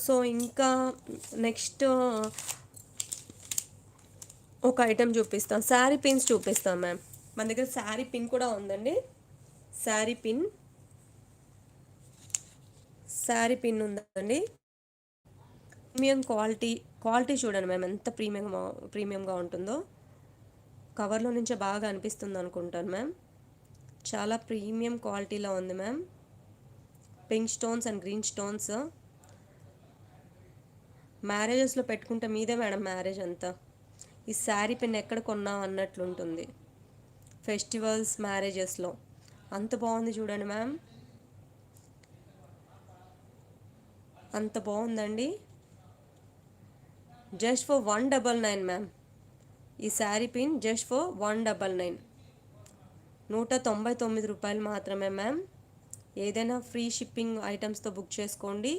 So ఇంకా next ఒక item చూపిస్తాం, శారీ పిన్స్ చూపిస్తాం మ్యామ్. మన దగ్గర శారీ పిన్ కూడా ఉందండి. శారీ పిన్ ఉందండి. క్వాలిటీ చూడండి మ్యామ్ ఎంత ప్రీమియంగా ఉంటుందో. కవర్లో నుంచే బాగా అనిపిస్తుంది అనుకుంటాను మ్యామ్. చాలా ప్రీమియం క్వాలిటీలో ఉంది ma'am. Pink stones and green stones. మ్యారేజెస్లో పెట్టుకుంటే మీదే మేడం మ్యారేజ్ అంతా. ఈ శారీ పిన్ ఎక్కడ కొన్నాం అన్నట్లుంటుంది ఫెస్టివల్స్ మ్యారేజెస్లో. అంత బాగుంది చూడండి మ్యామ్, అంత బాగుందండి. Just for 199 ma'am. ఈ శారీ పిన్ జస్ట్ ఫర్ 199, 199 రూపాయలు మాత్రమే మ్యామ్. ఏదైనా ఫ్రీ షిప్పింగ్ ఐటమ్స్తో బుక్ చేసుకోండి.